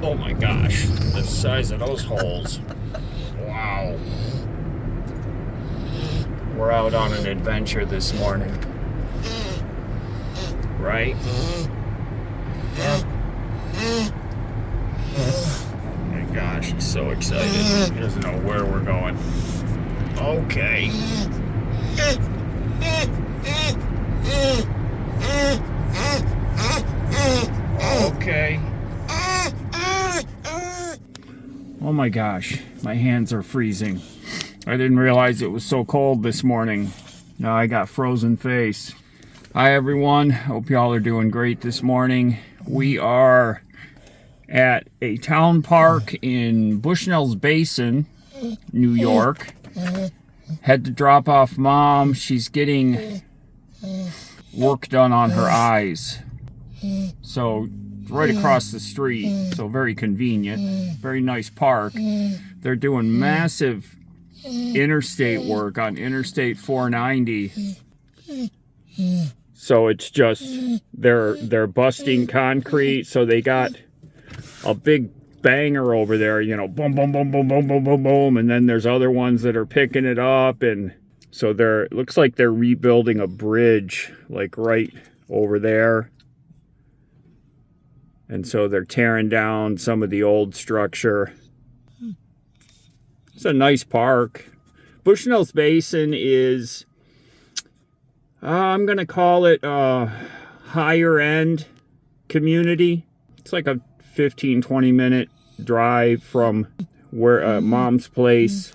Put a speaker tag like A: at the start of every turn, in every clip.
A: Oh my gosh, the size of those holes. Wow. We're out on an adventure this morning. Right? Oh my gosh, he's so excited. He doesn't know where we're going. Okay. Okay. Oh my gosh, my hands are freezing. I didn't realize it was so cold this morning. Now I got frozen face. Hi everyone, hope y'all are doing great this morning. We are at a town park in Bushnell's Basin, New York. Had to drop off Mom. She's getting work done on her eyes. So right across the street, so very convenient. Very nice park. They're doing massive interstate work on Interstate 490. So it's just they're busting concrete, so they got a big banger over there, you know, boom boom boom boom boom boom boom boom, and then there's other ones that are picking it up, and so it looks like they're rebuilding a bridge like right over there. And so they're tearing down some of the old structure. It's a nice park. Bushnell's Basin is, I'm going to call it a higher end community. It's like a 15-20 minute drive from where Mom's place.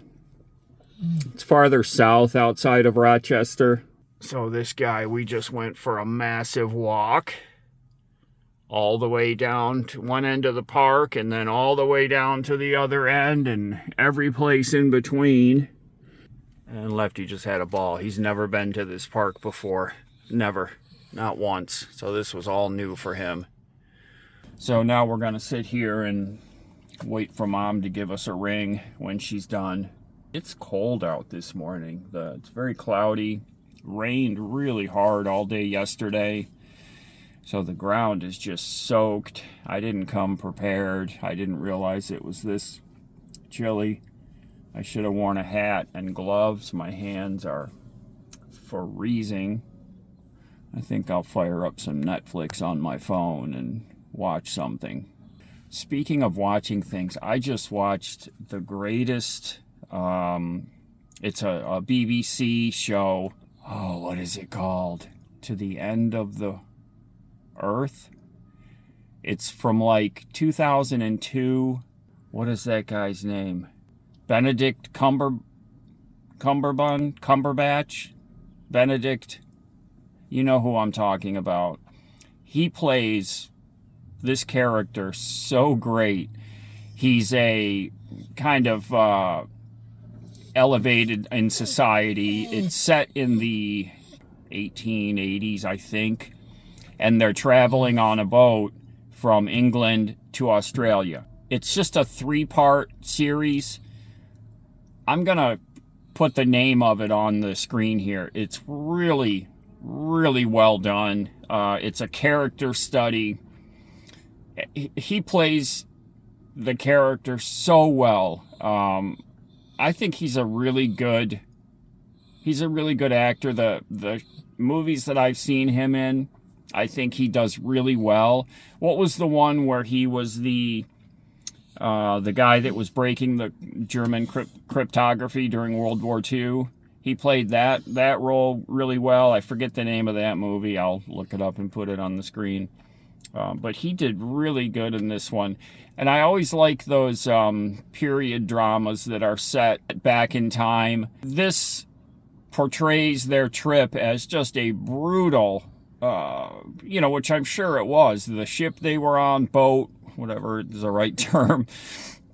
A: It's farther south outside of Rochester. So this guy, we just went for a massive walk all the way down to one end of the park and then all the way down to the other end and every place in between. And Lefty just had a ball. He's never been to this park before. Never. Not once. So this was all new for him. So now we're going to sit here and wait for Mom to give us a ring when she's done. It's cold out this morning. It's very cloudy. Rained really hard all day yesterday. So the ground is just soaked. I didn't come prepared. I didn't realize it was this chilly. I should have worn a hat and gloves. My hands are freezing. I think I'll fire up some Netflix on my phone and watch something. Speaking of watching things, I just watched the greatest, it's a BBC show. Oh, what is it called? To the End of the Earth. It's from like 2002. What is that guy's name? Benedict Cumberbatch. Benedict. You know who I'm talking about. He plays this character so great. He's a kind of elevated in society. It's set in the 1880s, I think. And they're traveling on a boat from England to Australia. It's just a 3-part series. I'm going to put the name of it on the screen here. It's really, really well done. It's a character study. He plays the character so well. I think he's a really good actor. The movies that I've seen him in, I think he does really well. What was the one where he was the guy that was breaking the German cryptography during World War II? He played that role really well. I forget the name of that movie. I'll look it up and put it on the screen. But he did really good in this one. And I always like those period dramas that are set back in time. This portrays their trip as just a brutal, which I'm sure it was. The ship they were on, boat, whatever is the right term,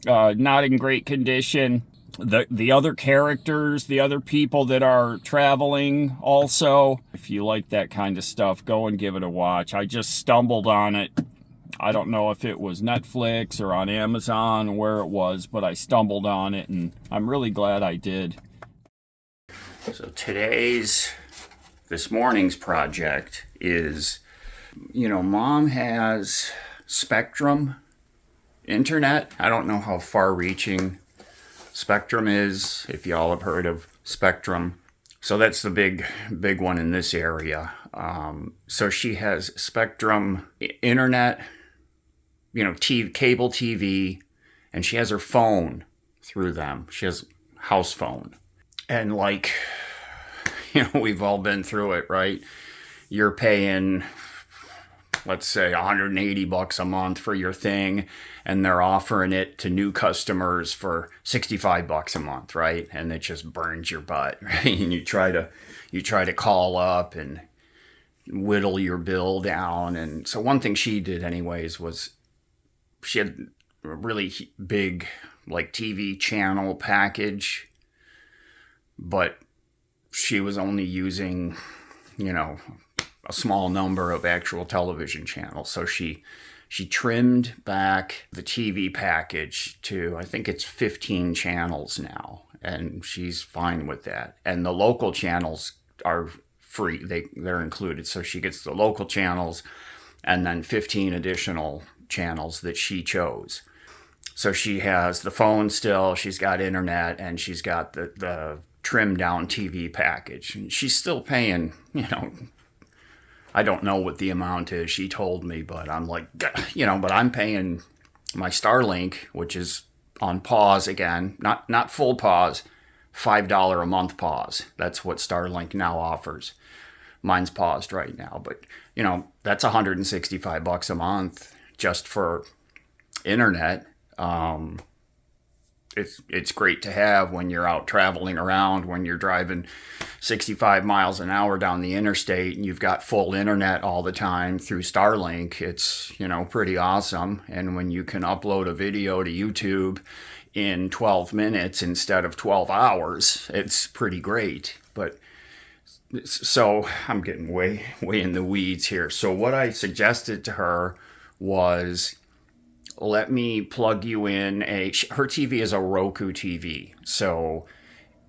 A: not in great condition. The other characters, the other people that are traveling also. If you like that kind of stuff, go and give it a watch. I just stumbled on it. I don't know if it was Netflix or on Amazon or where it was, but I stumbled on it and I'm really glad I did. So this morning's project is, Mom has Spectrum internet. I don't know how far-reaching Spectrum is, if y'all have heard of Spectrum. So that's the big one in this area. So she has Spectrum internet, cable TV, and she has her phone through them. She has house phone. And we've all been through it, right? You're paying, let's say, $180 a month for your thing, and they're offering it to new customers for $65 a month, right? And it just burns your butt, right? And you try to call up and whittle your bill down. And so one thing she did anyways was she had a really big TV channel package, but she was only using, a small number of actual television channels. So she trimmed back the TV package to, I think it's 15 channels now, and she's fine with that. And the local channels are free. They're included. So she gets the local channels and then 15 additional channels that she chose. So she has the phone still, she's got internet, and she's got the trimmed down TV package. And she's still paying, I don't know what the amount is. She told me, but I'm like, but I'm paying my Starlink, which is on pause again, not full pause, $5 a month pause. That's what Starlink now offers. Mine's paused right now, but that's $165 a month just for internet. It's great to have when you're out traveling around, when you're driving 65 miles an hour down the interstate and you've got full internet all the time through Starlink. It's, pretty awesome. And when you can upload a video to YouTube in 12 minutes instead of 12 hours, it's pretty great. But so I'm getting way in the weeds here. So what I suggested to her was, let me plug you in her TV is a Roku TV. So,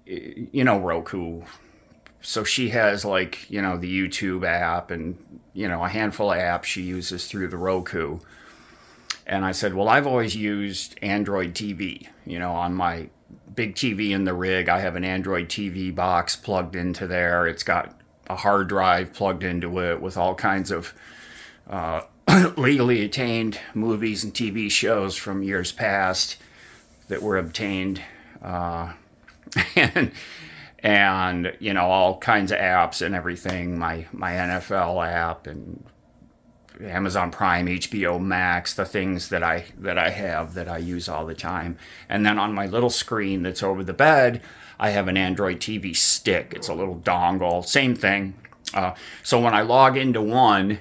A: Roku. So she has the YouTube app and, a handful of apps she uses through the Roku. And I said, well, I've always used Android TV, on my big TV in the rig. I have an Android TV box plugged into there. It's got a hard drive plugged into it with all kinds of, legally attained movies and TV shows from years past that were obtained, and all kinds of apps and everything. My NFL app and Amazon Prime, HBO Max, the things that I have that I use all the time. And then on my little screen that's over the bed, I have an Android TV stick. It's a little dongle, same thing. So when I log into one,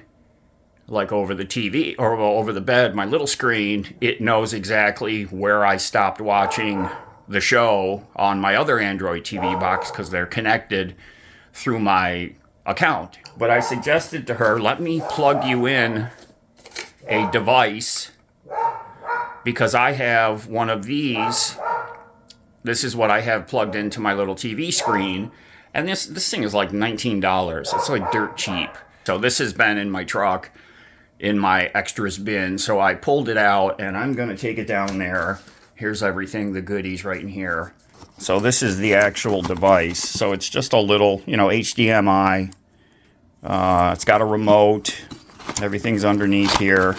A: over the TV or over the bed, my little screen, it knows exactly where I stopped watching the show on my other Android TV box because they're connected through my account. But I suggested to her, let me plug you in a device because I have one of these. This is what I have plugged into my little TV screen. And this thing is like $19. It's like dirt cheap. So this has been in my truck in my extras bin. So I pulled it out and I'm going to take it down there. Here's everything, the goodies right in here. So this is the actual device. So it's just a little, HDMI. It's got a remote. Everything's underneath here.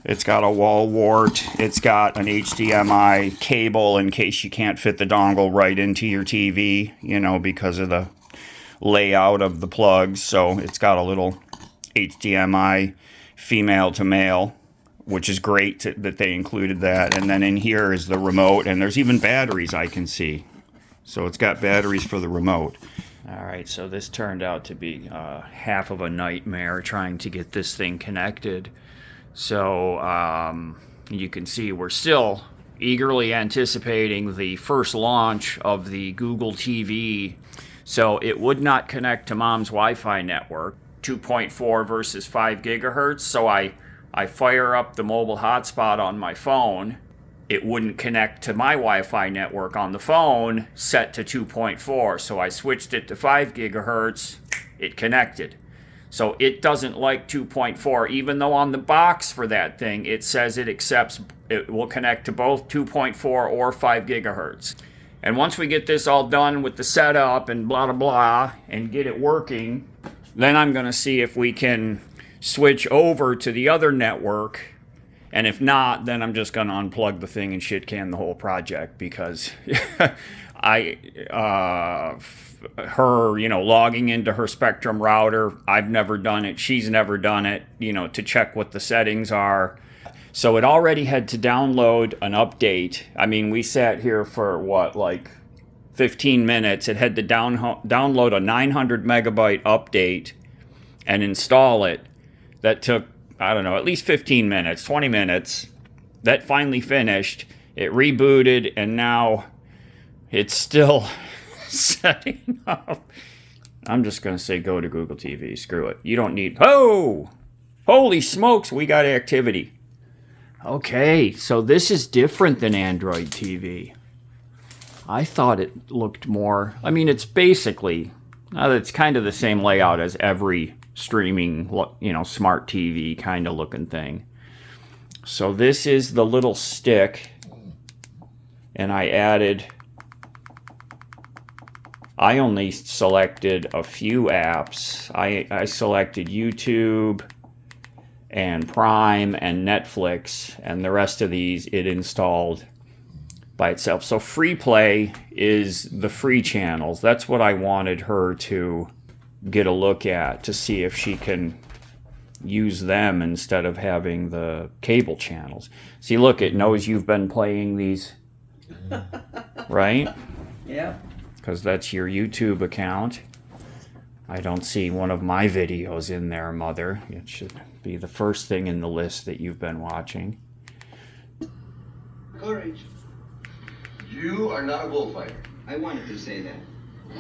A: It's got a wall wart. It's got an HDMI cable in case you can't fit the dongle right into your TV, because of the layout of the plugs. So it's got a little HDMI female to male, which is great that they included that. And then in here is the remote, and there's even batteries I can see. So it's got batteries for the remote. All right, so this turned out to be half of a nightmare trying to get this thing connected. So you can see we're still eagerly anticipating the first launch of the Google TV. So it would not connect to Mom's Wi-Fi network, 2.4 versus 5 gigahertz. So I fire up the mobile hotspot on my phone. It wouldn't connect to my Wi-Fi network on the phone, set to 2.4. So I switched it to 5 gigahertz. It connected. So it doesn't like 2.4, even though on the box for that thing, it says it will connect to both 2.4 or 5 gigahertz. And once we get this all done with the setup and blah, blah, blah, and get it working, then I'm going to see if we can switch over to the other network. And if not, then I'm just going to unplug the thing and shit can the whole project, because her, logging into her Spectrum router, I've never done it. She's never done it, to check what the settings are. So it already had to download an update. I mean, we sat here for 15 minutes. It had to download a 900 megabyte update and install it. That took, I don't know, at least 15 minutes, 20 minutes. That finally finished. It rebooted, and now it's still setting up. I'm just going to say go to Google TV. Screw it. You don't need... Oh! Holy smokes, we got activity. Okay, so this is different than Android TV. I thought it looked more... I mean, it's basically... it's kind of the same layout as every streaming, smart TV kind of looking thing. So this is the little stick. And I only selected a few apps. I selected YouTube and Prime and Netflix, and the rest of these it installed by itself. So free play is the free channels. That's what I wanted her to get a look at, to see if she can use them instead of having the cable channels. See, look, it knows you've been playing these, right?
B: Yeah.
A: Because that's your YouTube account. I don't see one of my videos in there, Mother. It should be the first thing in the list that you've been watching.
C: Courage. You are not a bullfighter. I wanted to say that.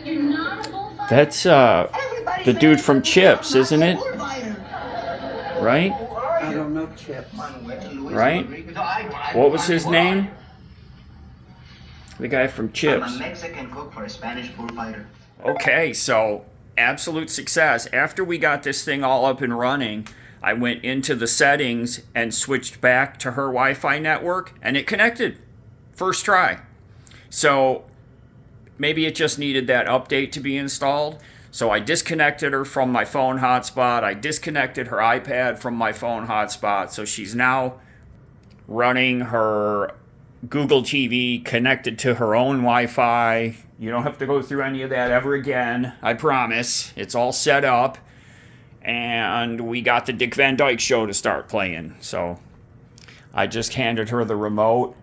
D: You're not a bullfighter?
A: That's the dude from Chips, isn't it? Right?
B: I don't know Chips.
A: Right? What was his name? The guy from Chips.
C: I'm a Mexican cook for a Spanish bullfighter.
A: Okay, so absolute success. After we got this thing all up and running, I went into the settings and switched back to her Wi-Fi network, and it connected. First try. So maybe it just needed that update to be installed. So I disconnected her from my phone hotspot. I disconnected her iPad from my phone hotspot. So she's now running her Google TV connected to her own Wi-Fi. You don't have to go through any of that ever again. I promise. It's all set up. And we got the Dick Van Dyke Show to start playing. So I just handed her the remote.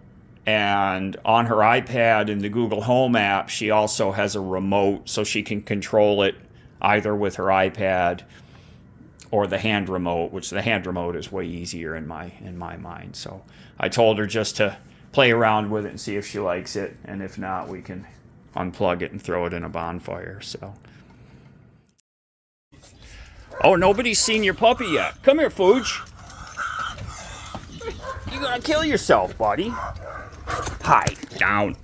A: And on her iPad in the Google Home app, she also has a remote, so she can control it either with her iPad or the hand remote, which the hand remote is way easier in my mind. So I told her just to play around with it and see if she likes it, and if not, we can unplug it and throw it in a bonfire. So, oh, nobody's seen your puppy yet. Come here, Fooge. You're gonna kill yourself, buddy. Hi, down.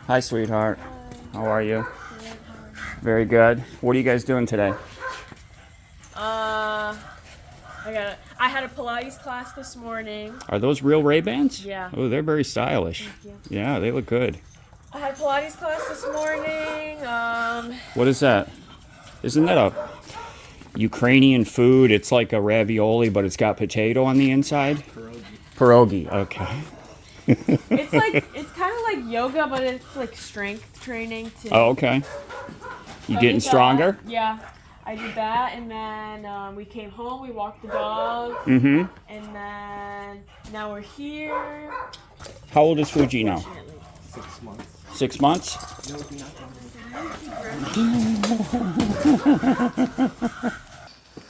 A: Hi, sweetheart. How are you? Very good. What are you guys doing today?
D: I had a Pilates class this morning.
A: Are those real Ray-Bans?
D: Yeah.
A: Oh, they're very stylish.
D: Thank you.
A: Yeah, they look good.
D: I had Pilates class this morning.
A: What is that? Isn't that a Ukrainian food? It's like a ravioli, but it's got potato on the inside? Pierogi. Okay.
D: It's kind of like yoga, but it's like strength training too.
A: Oh, okay. You
D: So I
A: getting
D: did that.
A: stronger?
D: Yeah. I did that, and then we came home, we walked the dog,
A: Mm-hmm.
D: and then now we're here.
A: How old is Fuji now?
B: 6 months.
A: 6 months?
B: No, do not.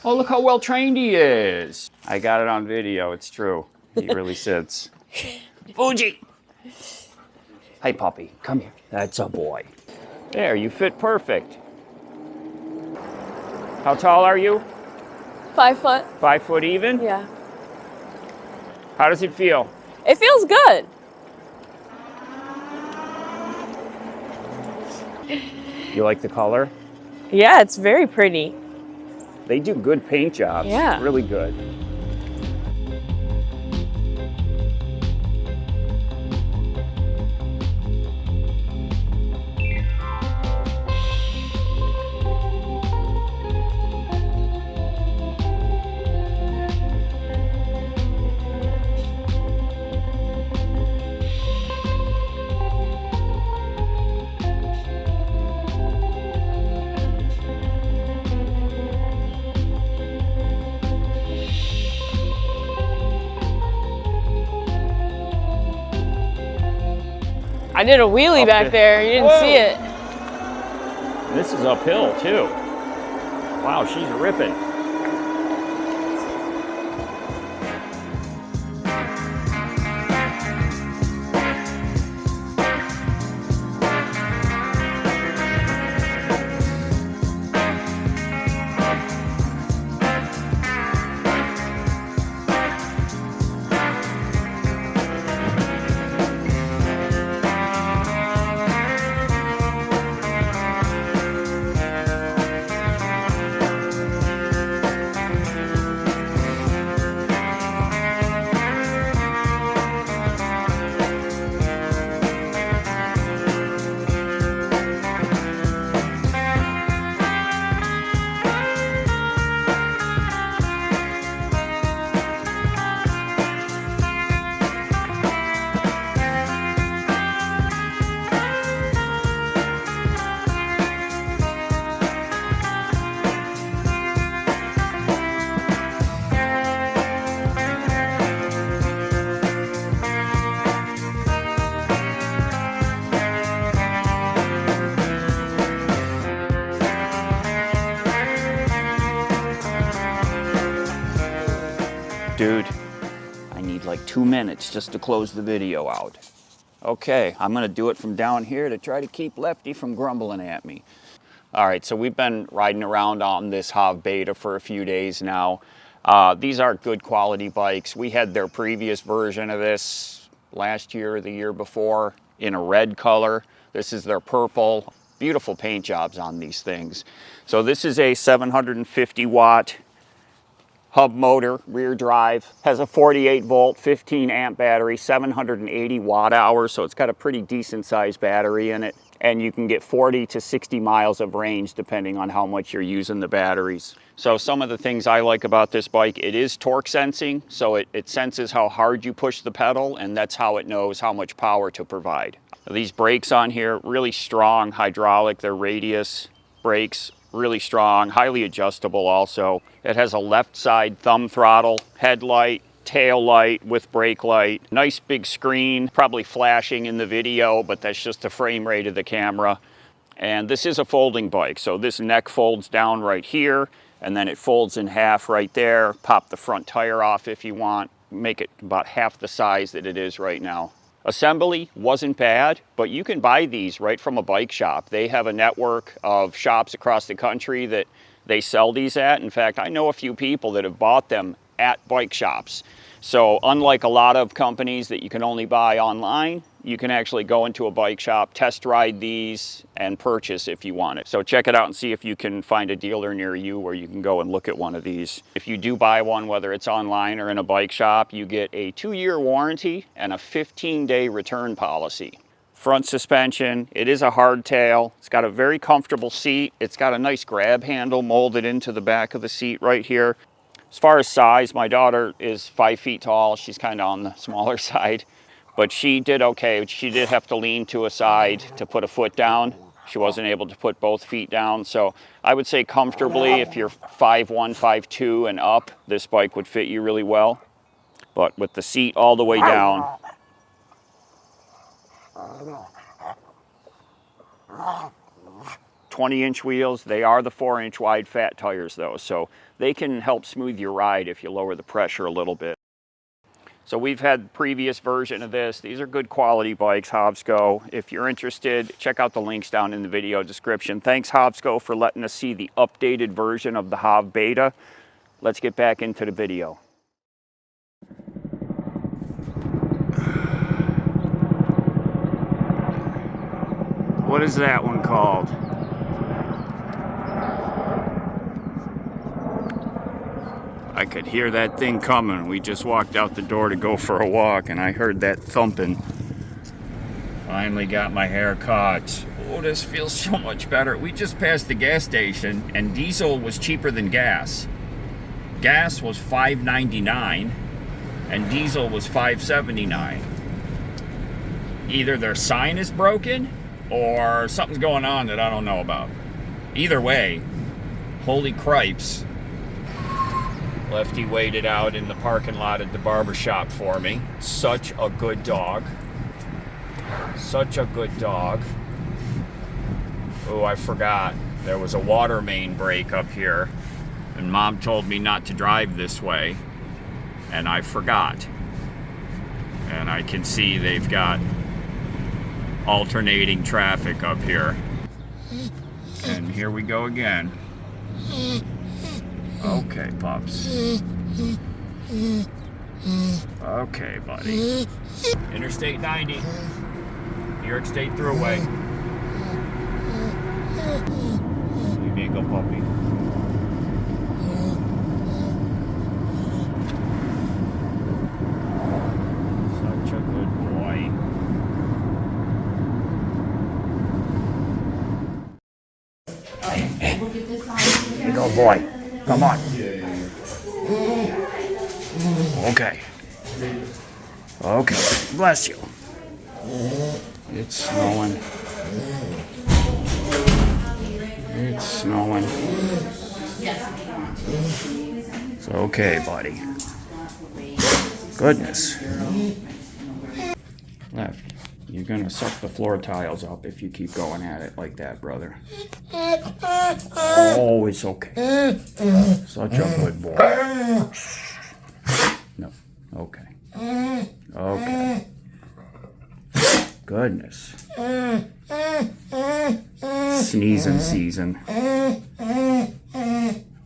A: Oh, look how well trained he is. I got it on video. It's true. He really sits. Fuji! Hey, puppy. Come here. That's a boy. There, you fit perfect. How tall are you?
D: 5 foot.
A: 5 foot even?
D: Yeah.
A: How does it feel?
D: It feels good.
A: You like the color?
D: Yeah, it's very pretty.
A: They do good paint jobs.
D: Yeah.
A: Really good.
D: I did a wheelie
A: Up
D: back
A: the-
D: there. You didn't
A: Whoa.
D: see it.
A: This is uphill too. Wow, she's ripping. Dude, I need like 2 minutes just to close the video out. Okay, I'm gonna do it from down here to try to keep Lefty from grumbling at me. All right, so we've been riding around on this Hov Beta for a few days now. These are good quality bikes. We had their previous version of this last year or the year before in a red color. This is their purple. Beautiful paint jobs on these things. So this is a 750 watt hub motor, rear drive, has a 48 volt, 15 amp battery, 780 watt hours, so it's got a pretty decent sized battery in it. And you can get 40 to 60 miles of range depending on how much you're using the batteries. So some of the things I like about this bike, it is torque sensing, so it senses how hard you push the pedal, and that's how it knows how much power to provide. These brakes on here, really strong hydraulic, they're radius brakes. Really strong, highly adjustable also. It has a left side thumb throttle, headlight, tail light with brake light. Nice big screen, probably flashing in the video, but that's just the frame rate of the camera. And this is a folding bike, so this neck folds down right here, and then it folds in half right there. Pop the front tire off if you want, make it about half the size that it is right now. Assembly wasn't bad, but you can buy these right from a bike shop. They have a network of shops across the country that they sell these at. In fact, I know a few people that have bought them at bike shops. So unlike a lot of companies that you can only buy online, you can actually go into a bike shop, test ride these, and purchase if you want it. So check it out and see if you can find a dealer near you where you can go and look at one of these. If you do buy one, whether it's online or in a bike shop, you get a 2-year warranty and a 15-day return policy. Front suspension, it is a hardtail. It's got a very comfortable seat. It's got a nice grab handle molded into the back of the seat right here. As far as size, my daughter is 5 feet tall. She's kind of on the smaller side, but she did okay. She did have to lean to a side to put a foot down. She wasn't able to put both feet down. So I would say comfortably, if you're 5'1", 5'2", and up, this bike would fit you really well. But with the seat all the way down, 20-inch wheels. They are the 4-inch wide fat tires though, so they can help smooth your ride if you lower the pressure a little bit. So we've had the previous version of this. These are good quality bikes, Hovsco. If you're interested, check out the links down in the video description. Thanks, Hovsco, for letting us see the updated version of the Hov Beta. Let's get back into the video. What is that one called? I could hear that thing coming. We just walked out the door to go for a walk, and I heard that thumping. Finally got my hair cut. Oh, this feels so much better. We just passed the gas station, and diesel was cheaper than gas. Gas was $5.99, and diesel was $5.79. Either their sign is broken, or something's going on that I don't know about. Either way, holy cripes. Lefty waited out in the parking lot at the barber shop for me. Such a good dog. Such a good dog. Oh, I forgot. There was a water main break up here, and Mom told me not to drive this way, and I forgot. And I can see they've got alternating traffic up here. And here we go again. Okay, pups. Okay, buddy. Interstate 90. New York State Thruway. You may go, puppy. Such a good boy. Hey, you go, boy. Come on. Okay. Okay. Bless you. It's snowing. It's snowing. It's okay, buddy. Goodness. Left. You're gonna suck the floor tiles up if you keep going at it like that, brother. Oh, it's okay. Such a good boy. No. Okay. Okay. Goodness. Sneezing season.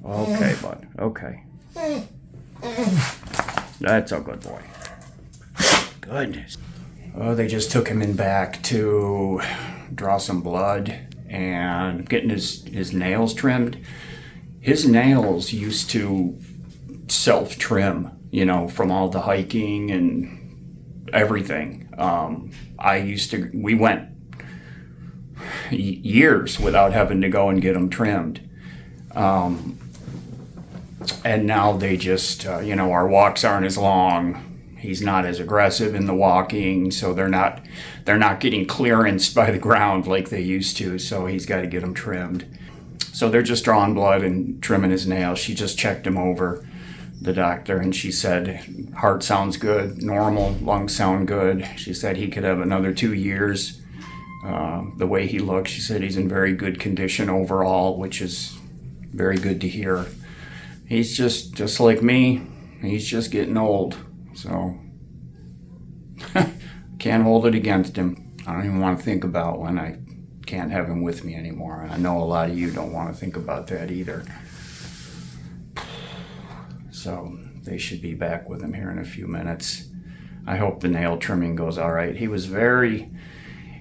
A: Okay, bud. Okay. That's a good boy. Goodness. Oh, they just took him in back to draw some blood and getting his nails trimmed. His nails used to self-trim, you know, from all the hiking and everything. We went years without having to go and get them trimmed. And now they just, you know, our walks aren't as long. He's not as aggressive in the walking, so they're not getting clearance by the ground like they used to, so he's got to get them trimmed. So they're just drawing blood and trimming his nails. She just checked him over, the doctor, and she said heart sounds good, normal, lungs sound good. She said he could have another 2 years. The way he looks, she said he's in very good condition overall, which is very good to hear. He's just like me. He's just getting old. So, can't hold it against him. I don't even want to think about when I can't have him with me anymore. I know a lot of you don't want to think about that either. So, they should be back with him here in a few minutes. I hope the nail trimming goes all right. He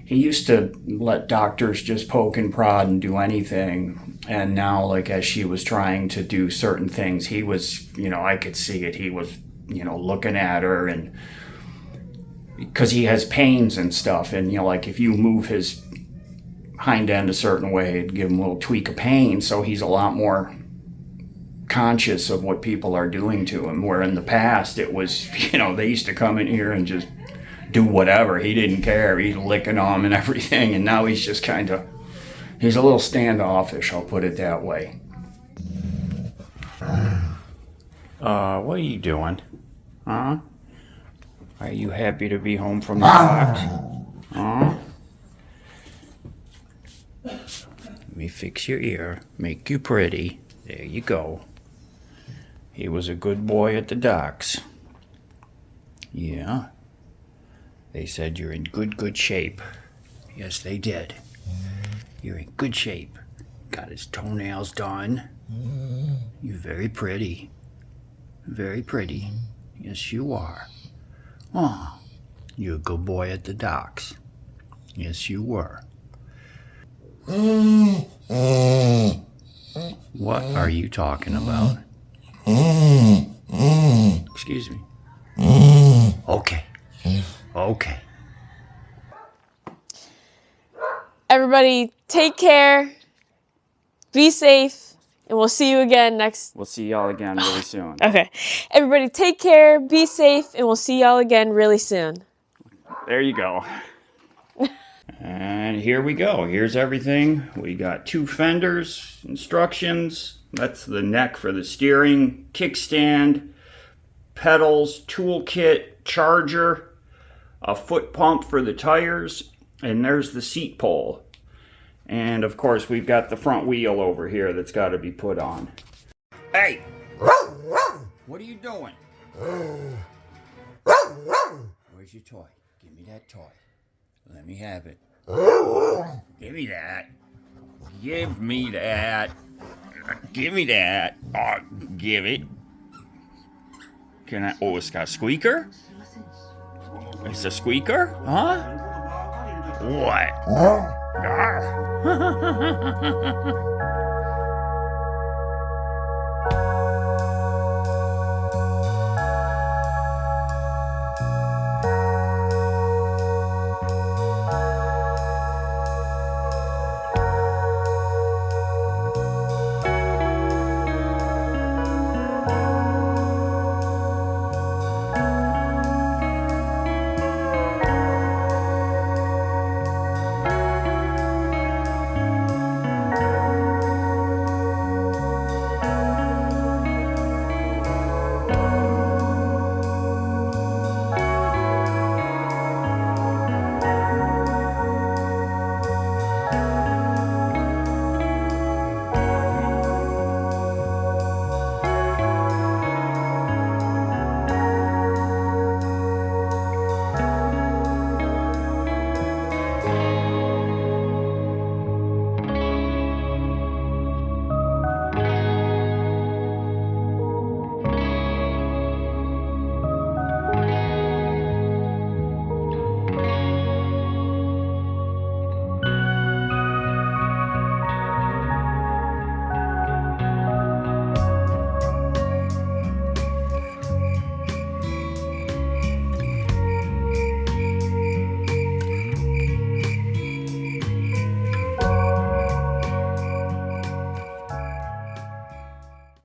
A: used to let doctors just poke and prod and do anything. And now, like, as she was trying to do certain things, he was, you know, I could see it. He was, you know, looking at her, and because he has pains and stuff, and, you know, like if you move his hind end a certain way, it'd give him a little tweak of pain, so he's a lot more conscious of what people are doing to him, where in the past it was, you know, they used to come in here and just do whatever. He didn't care. He's licking them and everything, and now he's just kind of, he's a little standoffish, I'll put it that way. What are you doing? Huh? Are you happy to be home from the box? Huh? Let me fix your ear, make you pretty. There you go. He was a good boy at the docks. Yeah. They said you're in good shape. Yes, they did. You're in good shape. Got his toenails done. You're very pretty. Very pretty. Yes, you are. Oh, you're a good boy at the docks. Yes, you were. What are you talking about? Excuse me. Okay. Okay.
D: Everybody, take care, be safe, and we'll see you again next.
A: We'll see y'all again really soon.
D: Okay. Everybody, take care, be safe, and we'll see y'all again really soon.
A: There you go. And here we go. Here's everything. We got 2 fenders, instructions. That's the neck for the steering, kickstand, pedals, toolkit, charger, a foot pump for the tires, and there's the seat pole. And of course, we've got the front wheel over here that's got to be put on. Hey! What are you doing? Where's your toy? Give me that toy. Let me have it. Give me that. Give me that. Give me that. Oh, give it. Can I? Oh, it's got a squeaker? It's a squeaker? Huh? What?